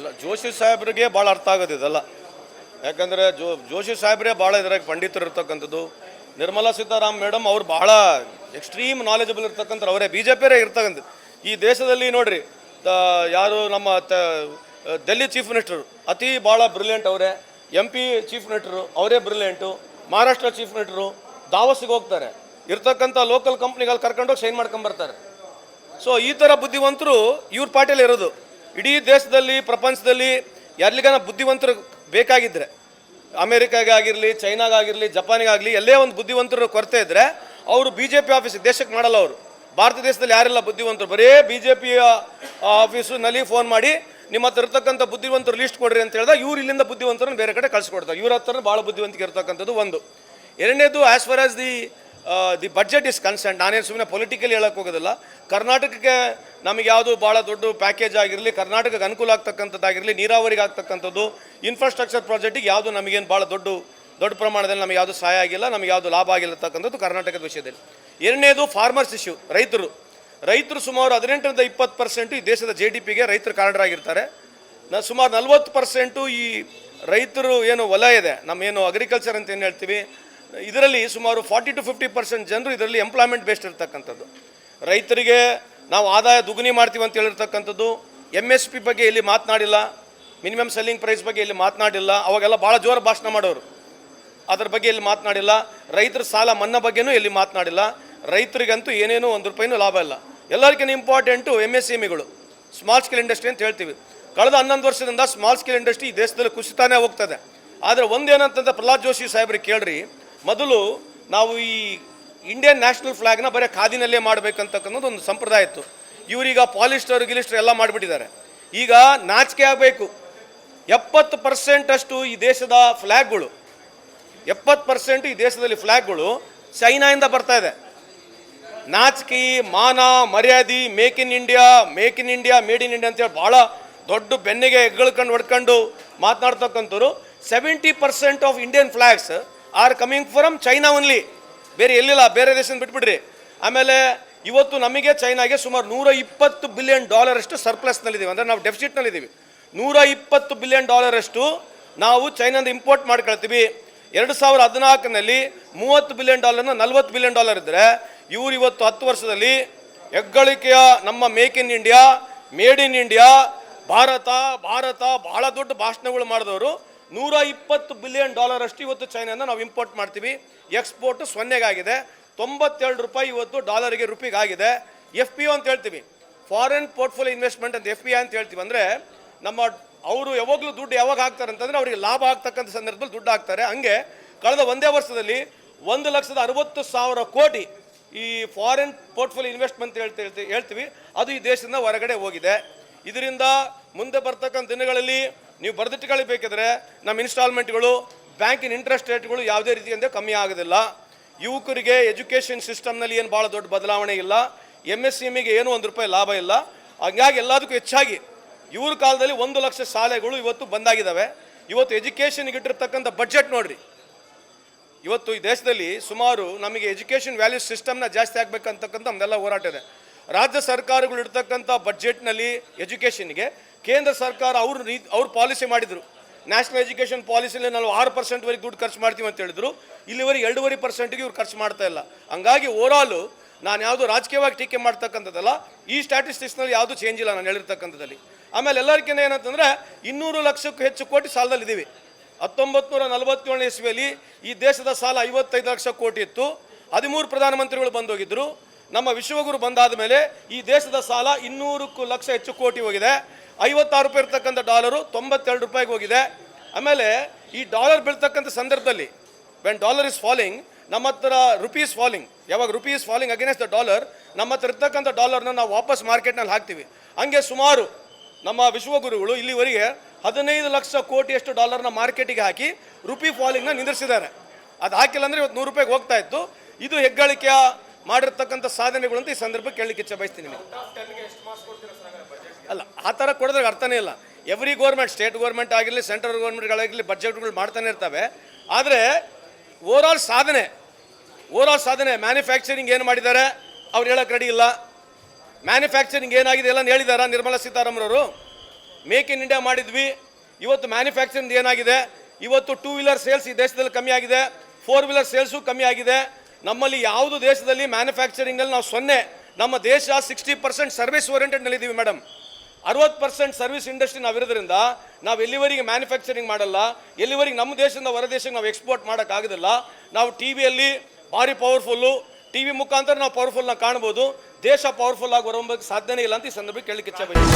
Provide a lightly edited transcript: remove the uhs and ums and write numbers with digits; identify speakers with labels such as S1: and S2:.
S1: ಅಲ್ಲ, ಜೋಶಿ ಸಾಹೇಬ್ರಿಗೆ ಭಾಳ ಅರ್ಥ ಆಗೋದು ಇದೆಲ್ಲ. ಯಾಕಂದರೆ ಜೋಶಿ ಸಾಹೇಬ್ರೇ ಭಾಳ ಇದ್ರಾಗ ಪಂಡಿತರು ಇರ್ತಕ್ಕಂಥದ್ದು. ನಿರ್ಮಲಾ ಸೀತಾರಾಮ್ ಮೇಡಮ್ ಅವ್ರು ಭಾಳ ಎಕ್ಸ್ಟ್ರೀಮ್ ನಾಲೆಜಬಲ್ ಇರ್ತಕ್ಕಂಥ ಅವರೇ, ಬಿ ಜೆ ಪಿಯರೇ ಇರ್ತಕ್ಕಂಥದ್ದು. ಈ ದೇಶದಲ್ಲಿ ನೋಡ್ರಿ, ಯಾರು ನಮ್ಮ ಡೆಲ್ಲಿ ಚೀಫ್ ಮಿನಿಸ್ಟರು ಅತಿ ಭಾಳ ಬ್ರಿಲಿಯಂಟ್ ಅವರೇ, MP ಚೀಫ್ ಮಿನಿಸ್ಟರು ಅವರೇ ಬ್ರಿಲಿಯಂಟು, ಮಹಾರಾಷ್ಟ್ರ ಚೀಫ್ ಮಿನಿಸ್ಟರು ದಾವಸ್ಸಿಗೆ ಹೋಗ್ತಾರೆ, ಇರ್ತಕ್ಕಂಥ ಲೋಕಲ್ ಕಂಪ್ನಿಗಳು ಕರ್ಕೊಂಡೋಗಿ ಸೈನ್ ಮಾಡ್ಕೊಂಬರ್ತಾರೆ. ಸೊ ಈ ಥರ ಬುದ್ಧಿವಂತರು ಇವ್ರ ಪಾರ್ಟಿಯಲ್ಲಿ ಇರೋದು. ಇಡೀ ದೇಶದಲ್ಲಿ ಪ್ರಪಂಚದಲ್ಲಿ ಎಲ್ಲಿಗಾನ ಬುದ್ಧಿವಂತರು ಬೇಕಾಗಿದ್ದರೆ, ಅಮೇರಿಕಾಗಾಗಿರಲಿ, ಚೈನಾಗಾಗಿರಲಿ, ಜಪಾನಿಗಾಗಲಿ, ಎಲ್ಲೇ ಒಂದು ಬುದ್ಧಿವಂತರು ಕೊರತೆ ಇದ್ದರೆ ಅವರು BJP ಆಫೀಸಿಗೆ ದೇಶಕ್ಕೆ ಮಾಡಲ್ಲ. ಅವರು ಭಾರತ ದೇಶದಲ್ಲಿ ಯಾರೆಲ್ಲ ಬುದ್ಧಿವಂತರು, ಬರೀ BJP ಆಫೀಸಿನಲ್ಲಿ ಫೋನ್ ಮಾಡಿ ನಿಮ್ಮ ಹತ್ರ ಇರ್ತಕ್ಕಂಥ ಬುದ್ಧಿವಂತರು ಲಿಸ್ಟ್ ಕೊಡ್ರಿ ಅಂತ ಹೇಳಿದಾಗ ಇವ್ರು ಇಲ್ಲಿಂದ ಬುದ್ಧಿವಂತರನ್ನು ಬೇರೆ ಕಡೆ ಕಳಿಸ್ಕೊಡ್ತಾರೆ. ಇವ್ರ ಹತ್ರ ಭಾಳ ಬುದ್ಧಿವಂತಿಕೆ ಇರ್ತಕ್ಕಂಥದ್ದು ಒಂದು. ಎರಡನೇದು, as far as the budget is concern, ನಾನೇನು ಸುಮ್ಮನೆ ಪೊಲಿಟಿಕಲಿ ಹೇಳಕ್ಕೆ ಹೋಗೋದಿಲ್ಲ. ಕರ್ನಾಟಕಕ್ಕೆ ನಮಗೆ ಯಾವುದು ಭಾಳ ದೊಡ್ಡ ಪ್ಯಾಕೇಜ್ ಆಗಿರಲಿ, ಕರ್ನಾಟಕಕ್ಕೆ ಅನುಕೂಲ ಆಗ್ತಕ್ಕಂಥದ್ದಾಗಿರಲಿ, ನೀರಾವರಿಗೆ ಆಗ್ತಕ್ಕಂಥದ್ದು, ಇನ್ಫ್ರಾಸ್ಟ್ರಕ್ಚರ್ ಪ್ರಾಜೆಕ್ಟಿಗೆ ಯಾವುದು ನಮಗೇನು ಭಾಳ ದೊಡ್ಡ ಪ್ರಮಾಣದಲ್ಲಿ ನಮಗೆ ಯಾವುದು ಸಹಾಯ ಆಗಿಲ್ಲ, ನಮಗೆ ಯಾವುದು ಲಾಭ ಆಗಿಲ್ಲತಕ್ಕಂಥದ್ದು ಕರ್ನಾಟಕದ ವಿಷಯದಲ್ಲಿ. ಎರಡನೇದು ಫಾರ್ಮರ್ಸ್ ಇಶ್ಯೂ, ರೈತರು ಸುಮಾರು 18ರಿಂದ 20% ಈ ದೇಶದ GDPಗೆ ರೈತರು ಕಾರಣರಾಗಿರ್ತಾರೆ. ಸುಮಾರು 40% ಈ ರೈತರು ಏನು ಹೊಲ ಇದೆ, ನಮ್ಮೇನು ಅಗ್ರಿಕಲ್ಚರ್ ಅಂತ ಏನು ಹೇಳ್ತೀವಿ, ಇದರಲ್ಲಿ ಸುಮಾರು 40 to 50% ಜನರು ಇದರಲ್ಲಿ ಎಂಪ್ಲಾಯ್ಮೆಂಟ್ ಬೇಸ್ಡ್ ಇರ್ತಕ್ಕಂಥದ್ದು. ರೈತರಿಗೆ ನಾವು ಆದಾಯ ದುಗುನಿ ಮಾಡ್ತೀವಿ ಅಂತ ಹೇಳಿರ್ತಕ್ಕಂಥದ್ದು. MSP ಬಗ್ಗೆ ಇಲ್ಲಿ ಮಾತನಾಡಿಲ್ಲ, ಮಿನಿಮಮ್ ಸೆಲ್ಲಿಂಗ್ ಪ್ರೈಸ್ ಬಗ್ಗೆ ಇಲ್ಲಿ ಮಾತನಾಡಿಲ್ಲ. ಅವಾಗೆಲ್ಲ ಭಾಳ ಜೋರು ಭಾಷಣ ಮಾಡೋರು, ಅದ್ರ ಬಗ್ಗೆ ಇಲ್ಲಿ ಮಾತನಾಡಿಲ್ಲ. ರೈತರ ಸಾಲ ಮನ್ನಾ ಬಗ್ಗೆನೂ ಇಲ್ಲಿ ಮಾತನಾಡಿಲ್ಲ. ರೈತರಿಗಂತೂ ಏನೇನೂ ₹1 ಲಾಭ ಇಲ್ಲ. ಎಲ್ಲರಿಗಿಂತ ಇಂಪಾರ್ಟೆಂಟು MSMEಗಳು, ಸ್ಮಾಲ್ ಸ್ಕೇಲ್ ಇಂಡಸ್ಟ್ರಿ ಅಂತ ಹೇಳ್ತೀವಿ. ಕಳೆದ 11 ವರ್ಷದಿಂದ ಸ್ಮಾಲ್ ಸ್ಕೇಲ್ ಇಂಡಸ್ಟ್ರಿ ಈ ದೇಶದಲ್ಲಿ ಕುಸಿತಾನೇ ಹೋಗ್ತದೆ. ಆದರೆ ಒಂದೇನಂತಂದ್ರೆ ಪ್ರಹ್ಲಾದ್ ಜೋಶಿ ಸಾಹೇಬ್ರಿಗೆ ಕೇಳ್ರಿ, ಮೊದಲು ನಾವು ಈ ಇಂಡಿಯನ್ ನ್ಯಾಷನಲ್ ಫ್ಲಾಗ್ನ ಬರೀ ಖಾದಿನಲ್ಲೇ ಮಾಡಬೇಕಂತಕ್ಕನ್ನೋದು ಒಂದು ಸಂಪ್ರದಾಯ ಇತ್ತು. ಇವರೀಗ ಪಾಲಿಸ್ಟರ್ ಗಿಲಿಸ್ಟರ್ ಎಲ್ಲ ಮಾಡಿಬಿಟ್ಟಿದ್ದಾರೆ. ಈಗ ನಾಚಿಕೆ ಆಗಬೇಕು. 70% ಈ ದೇಶದ ಫ್ಲ್ಯಾಗ್ಗಳು, 70% ಈ ದೇಶದಲ್ಲಿ ಫ್ಲ್ಯಾಗ್ಗಳು ಚೈನಾಯಿಂದ ಬರ್ತಾ ಇದೆ. ನಾಚಿಕೆ, ಮಾನ ಮರ್ಯಾದೆ, make in India, made in India ಅಂತೇಳಿ ಭಾಳ ದೊಡ್ಡ ಬೆನ್ನಿಗೆ ಹೆಗ್ಗಳ್ಕೊಂಡು ಹೊಡ್ಕೊಂಡು ಮಾತನಾಡ್ತಕ್ಕಂಥವ್ರು. 70% of Indian flags are coming from China only, ಬೇರೆ ಎಲ್ಲಿಲ್ಲ, ಬೇರೆ ದೇಶದಿಂದ ಬಿಟ್ಬಿಡ್ರಿ. ಆಮೇಲೆ ಇವತ್ತು ನಮಗೆ ಚೈನಾಗೆ ಸುಮಾರು $120 ಬಿಲಿಯನ್ ಅಷ್ಟು ಸರ್ಪ್ಲಸ್ನಲ್ಲಿದ್ದೀವಿ, ಅಂದರೆ ನಾವು ಡೆಫಿಸಿಟ್ನಲ್ಲಿದ್ದೀವಿ. $120 ಬಿಲಿಯನ್ ನಾವು ಚೈನಾದಿಂದ ಇಂಪೋರ್ಟ್ ಮಾಡ್ಕೊಳ್ತೀವಿ. 2014ನಲ್ಲಿ $30 ಬಿಲಿಯನ್ $40 ಬಿಲಿಯನ್ ಇದ್ದರೆ ಇವರು ಇವತ್ತು 10 ವರ್ಷದಲ್ಲಿ ಹೆಗ್ಗಳಿಕೆಯ ನಮ್ಮ make in India, made in India, Bharat ಭಾಳ ದೊಡ್ಡ ಭಾಷಣಗಳು ಮಾಡಿದವರು. $120 ಬಿಲಿಯನ್ ಅಷ್ಟು ಇವತ್ತು ಚೈನಾದಿಂದ ನಾವು ಇಂಪೋರ್ಟ್ ಮಾಡ್ತೀವಿ. ಎಕ್ಸ್ಪೋರ್ಟ್ 0 $92 ಇವತ್ತು ಡಾಲರಿಗೆ ರುಪಿಗೆ ಆಗಿದೆ. FPO ಅಂತ ಹೇಳ್ತೀವಿ, ಫಾರಿನ್ ಪೋರ್ಟ್ಫೋಲಿಯೋ ಇನ್ವೆಸ್ಟ್ಮೆಂಟ್ ಅಂತ FPI ಅಂತ ಹೇಳ್ತೀವಿ. ಅಂದರೆ ನಮ್ಮ ಅವರು ಯಾವಾಗಲೂ ದುಡ್ಡು ಯಾವಾಗ ಹಾಕ್ತಾರೆ ಅಂತಂದರೆ ಅವರಿಗೆ ಲಾಭ ಆಗ್ತಕ್ಕಂಥ ಸಂದರ್ಭದಲ್ಲಿ ದುಡ್ಡು ಹಾಕ್ತಾರೆ. ಹಂಗೆ ಕಳೆದ ಒಂದೇ ವರ್ಷದಲ್ಲಿ 1,60,000 ಕೋಟಿ ಈ ಫಾರಿನ್ ಪೋರ್ಟ್ಫೋಲಿಯೋ ಇನ್ವೆಸ್ಟ್ಮೆಂಟ್ ಹೇಳ್ತೀವಿ, ಅದು ಈ ದೇಶದಿಂದ ಹೊರಗಡೆ ಹೋಗಿದೆ. ಇದರಿಂದ ಮುಂದೆ ಬರ್ತಕ್ಕಂಥ ದಿನಗಳಲ್ಲಿ ನೀವು ಬರೆದಿಟ್ಟುಕೊಳ್ಳಬೇಕಿದ್ರೆ ನಮ್ಮ ಇನ್ಸ್ಟಾಲ್ಮೆಂಟ್ಗಳು, ಬ್ಯಾಂಕಿನ ಇಂಟ್ರೆಸ್ಟ್ ರೇಟ್ಗಳು ಯಾವುದೇ ರೀತಿಯಿಂದ ಕಮ್ಮಿ ಆಗೋದಿಲ್ಲ. ಯುವಕರಿಗೆ ಎಜುಕೇಷನ್ ಸಿಸ್ಟಮ್ನಲ್ಲಿ ಏನು ಭಾಳ ದೊಡ್ಡ ಬದಲಾವಣೆ ಇಲ್ಲ. MSMEಗೆ ಏನೂ ₹1 ಲಾಭ ಇಲ್ಲ. ಹಾಗಾಗಿ ಎಲ್ಲದಕ್ಕೂ ಹೆಚ್ಚಾಗಿ ಇವ್ರ ಕಾಲದಲ್ಲಿ 1 ಲಕ್ಷ ಶಾಲೆಗಳು ಇವತ್ತು ಬಂದಾಗಿದ್ದಾವೆ. ಇವತ್ತು ಎಜುಕೇಷನ್ಗೆ ಇಟ್ಟಿರ್ತಕ್ಕಂಥ ಬಡ್ಜೆಟ್ ನೋಡ್ರಿ, ಇವತ್ತು ಈ ದೇಶದಲ್ಲಿ ಸುಮಾರು ನಮಗೆ ಎಜುಕೇಷನ್ ವ್ಯಾಲ್ಯೂ ಸಿಸ್ಟಮ್ನ ಜಾಸ್ತಿ ಆಗಬೇಕಂತಕ್ಕಂಥ ನಮ್ದೆಲ್ಲ ಹೋರಾಟ ಇದೆ. ರಾಜ್ಯ ಸರ್ಕಾರಗಳು ಇಡ್ತಕ್ಕಂಥ ಬಡ್ಜೆಟ್ನಲ್ಲಿ ಎಜುಕೇಷನ್ಗೆ ಕೇಂದ್ರ ಸರ್ಕಾರ ಅವ್ರು ಪಾಲಿಸಿ ಮಾಡಿದರು. ನ್ಯಾಷನಲ್ ಎಜುಕೇಷನ್ ಪಾಲಿಸಿಯಲ್ಲಿ ನಾವು 6% ದುಡ್ಡು ಖರ್ಚು ಮಾಡ್ತೀವಿ ಅಂತ ಹೇಳಿದ್ರು. ಇಲ್ಲಿವರೆಗೆ 2.5% ಇವ್ರು ಖರ್ಚು ಮಾಡ್ತಾ ಇಲ್ಲ. ಹಂಗಾಗಿ ಓವರಾಲು ನಾನು ಯಾವುದು ರಾಜಕೀಯವಾಗಿ ಟೀಕೆ ಮಾಡ್ತಕ್ಕಂಥದ್ದಲ್ಲ, ಈ ಸ್ಟ್ಯಾಟಿಸ್ಟಿಕ್ಸ್ನಲ್ಲಿ ಯಾವುದು ಚೇಂಜ್ ಇಲ್ಲ ನಾನು ಹೇಳಿರ್ತಕ್ಕಂಥದ್ದಲ್ಲಿ. ಆಮೇಲೆ ಎಲ್ಲರಿಗಿಂತ ಏನಂತಂದರೆ 200 ಲಕ್ಷಕ್ಕೂ ಹೆಚ್ಚು ಕೋಟಿ ಸಾಲದಲ್ಲಿದ್ದೀವಿ. 1947ನೇ ಇಸ್ವಿಯಲ್ಲಿ ಈ ದೇಶದ ಸಾಲ 55 ಲಕ್ಷ ಕೋಟಿ ಇತ್ತು. 13 ಪ್ರಧಾನಮಂತ್ರಿಗಳು ಬಂದೋಗಿದ್ದರು. ನಮ್ಮ ವಿಶ್ವಗುರು ಬಂದಾದ ಮೇಲೆ ಈ ದೇಶದ ಸಾಲ 200 ಲಕ್ಷ ಹೆಚ್ಚು ಕೋಟಿ ಹೋಗಿದೆ. $56 ಇರ್ತಕ್ಕಂಥ ಡಾಲರು $92 ಹೋಗಿದೆ. ಆಮೇಲೆ ಈ ಡಾಲರ್ ಬೀಳ್ತಕ್ಕಂಥ ಸಂದರ್ಭದಲ್ಲಿ ವೆನ್ ಡಾಲರ್ ಇಸ್ ಫಾಲಿಂಗ್, ನಮ್ಮ ಹತ್ರ ರುಪೀಸ್ ಫಾಲಿಂಗ್, ಯಾವಾಗ rupees falling against the dollar, ನಮ್ಮ ಹತ್ರ ಇರ್ತಕ್ಕಂಥ ಡಾಲರ್ನ ನಾವು ವಾಪಸ್ ಮಾರ್ಕೆಟ್ನಲ್ಲಿ ಹಾಕ್ತೀವಿ. ಹಂಗೆ ಸುಮಾರು ನಮ್ಮ ವಿಶ್ವಗುರುಗಳು ಇಲ್ಲಿವರೆಗೆ 15 ಲಕ್ಷ ಕೋಟಿಯಷ್ಟು ಡಾಲರ್ನ ಮಾರ್ಕೆಟಿಗೆ ಹಾಕಿ ರುಪಿ ಫಾಲಿಂಗ್ನ ನಿಂದಿರಿಸಿದ್ದಾರೆ. ಅದು ಹಾಕಿಲ್ಲ ಅಂದರೆ ಇವತ್ತು ₹100 ಹೋಗ್ತಾ ಇತ್ತು. ಇದು ಹೆಗ್ಗಳಿಕೆಯ ಮಾಡಿರ್ತಕ್ಕಂಥ ಸಾಧನೆಗಳು ಅಂತ ಈ ಸಂದರ್ಭಕ್ಕೆ ಕೇಳಲಿಕ್ಕೆ ಇಚ್ಛೆ ಬಯಸ್ತೀನಿ. ಅಲ್ಲ, ಆ ಥರ ಕೊಡೋದ್ರಾಗ ಅರ್ಥನೇ ಇಲ್ಲ. ಎವ್ರಿ ಗೌರ್ಮೆಂಟ್, ಸ್ಟೇಟ್ ಗೌರ್ಮೆಂಟ್ ಆಗಿರಲಿ, ಸೆಂಟ್ರಲ್ ಗೌರ್ಮೆಂಟ್ಗಳಾಗಿರಲಿ ಬಡ್ಜೆಟ್ಗಳು ಮಾಡ್ತಾನೆ ಇರ್ತವೆ. ಆದರೆ ಓವರಾಲ್ ಸಾಧನೆ ಮ್ಯಾನುಫ್ಯಾಕ್ಚರಿಂಗ್ ಏನು ಮಾಡಿದ್ದಾರೆ ಅವ್ರು ಹೇಳೋಕ್ಕೆ ರೆಡಿ ಇಲ್ಲ. ಮ್ಯಾನುಫ್ಯಾಕ್ಚರಿಂಗ್ ಏನಾಗಿದೆ ಎಲ್ಲ ಹೇಳಿದಾರ ನಿರ್ಮಲಾ ಸೀತಾರಾಮನ್ ಅವರು? ಮೇಕ್ ಇನ್ ಇಂಡಿಯಾ ಮಾಡಿದ್ವಿ. ಇವತ್ತು ಮ್ಯಾನುಫ್ಯಾಕ್ಚರಿಂಗ್ ಏನಾಗಿದೆ, ಇವತ್ತು 2 ವೀಲರ್ ಸೇಲ್ಸ್ ಈ ದೇಶದಲ್ಲಿ ಕಮ್ಮಿ ಆಗಿದೆ, 4 ವೀಲರ್ ಸೇಲ್ಸು ಕಮ್ಮಿ ಆಗಿದೆ. ನಮ್ಮಲ್ಲಿ ಯಾವುದು ದೇಶದಲ್ಲಿ ಮ್ಯಾನುಫ್ಯಾಕ್ಚರಿಂಗಲ್ಲಿ ನಾವು 0. ನಮ್ಮ ದೇಶ 60% ಸರ್ವಿಸ್ ಓರಿಯೆಂಟೆಡ್ನಲ್ಲಿದ್ದೀವಿ ಮೇಡಮ್. 60% ಸರ್ವಿಸ್ ಇಂಡಸ್ಟ್ರಿ ನಾವಿರೋದ್ರಿಂದ ನಾವು ಎಲ್ಲಿವರೆಗೆ ಮ್ಯಾನುಫ್ಯಾಕ್ಚರಿಂಗ್ ಮಾಡಲ್ಲ, ಎಲ್ಲಿವರೆಗೆ ನಮ್ಮ ದೇಶದಿಂದ ಹೊರ ದೇಶಕ್ಕೆ ನಾವು ಎಕ್ಸ್ಪೋರ್ಟ್ ಮಾಡೋಕ್ಕಾಗೋದಿಲ್ಲ. ನಾವು ಟಿ ವಿಯಲ್ಲಿ ಭಾರಿ ಪವರ್ಫುಲ್ಲು, ಟಿ ವಿ ಮುಖಾಂತರ ನಾವು ಪವರ್ಫುಲ್ನ ಕಾಣ್ಬೋದು, ದೇಶ ಪವರ್ಫುಲ್ ಆಗಿ ಹೊರಹೊಮ್ಮಕ್ಕೆ ಸಾಧ್ಯನೇ ಇಲ್ಲ ಅಂತ ಈ ಸಂದರ್ಭಕ್ಕೆ ಕೇಳಲಿಕ್ಕೆ ಇಚ್ಛೆ ಪಡ್ತೀನಿ.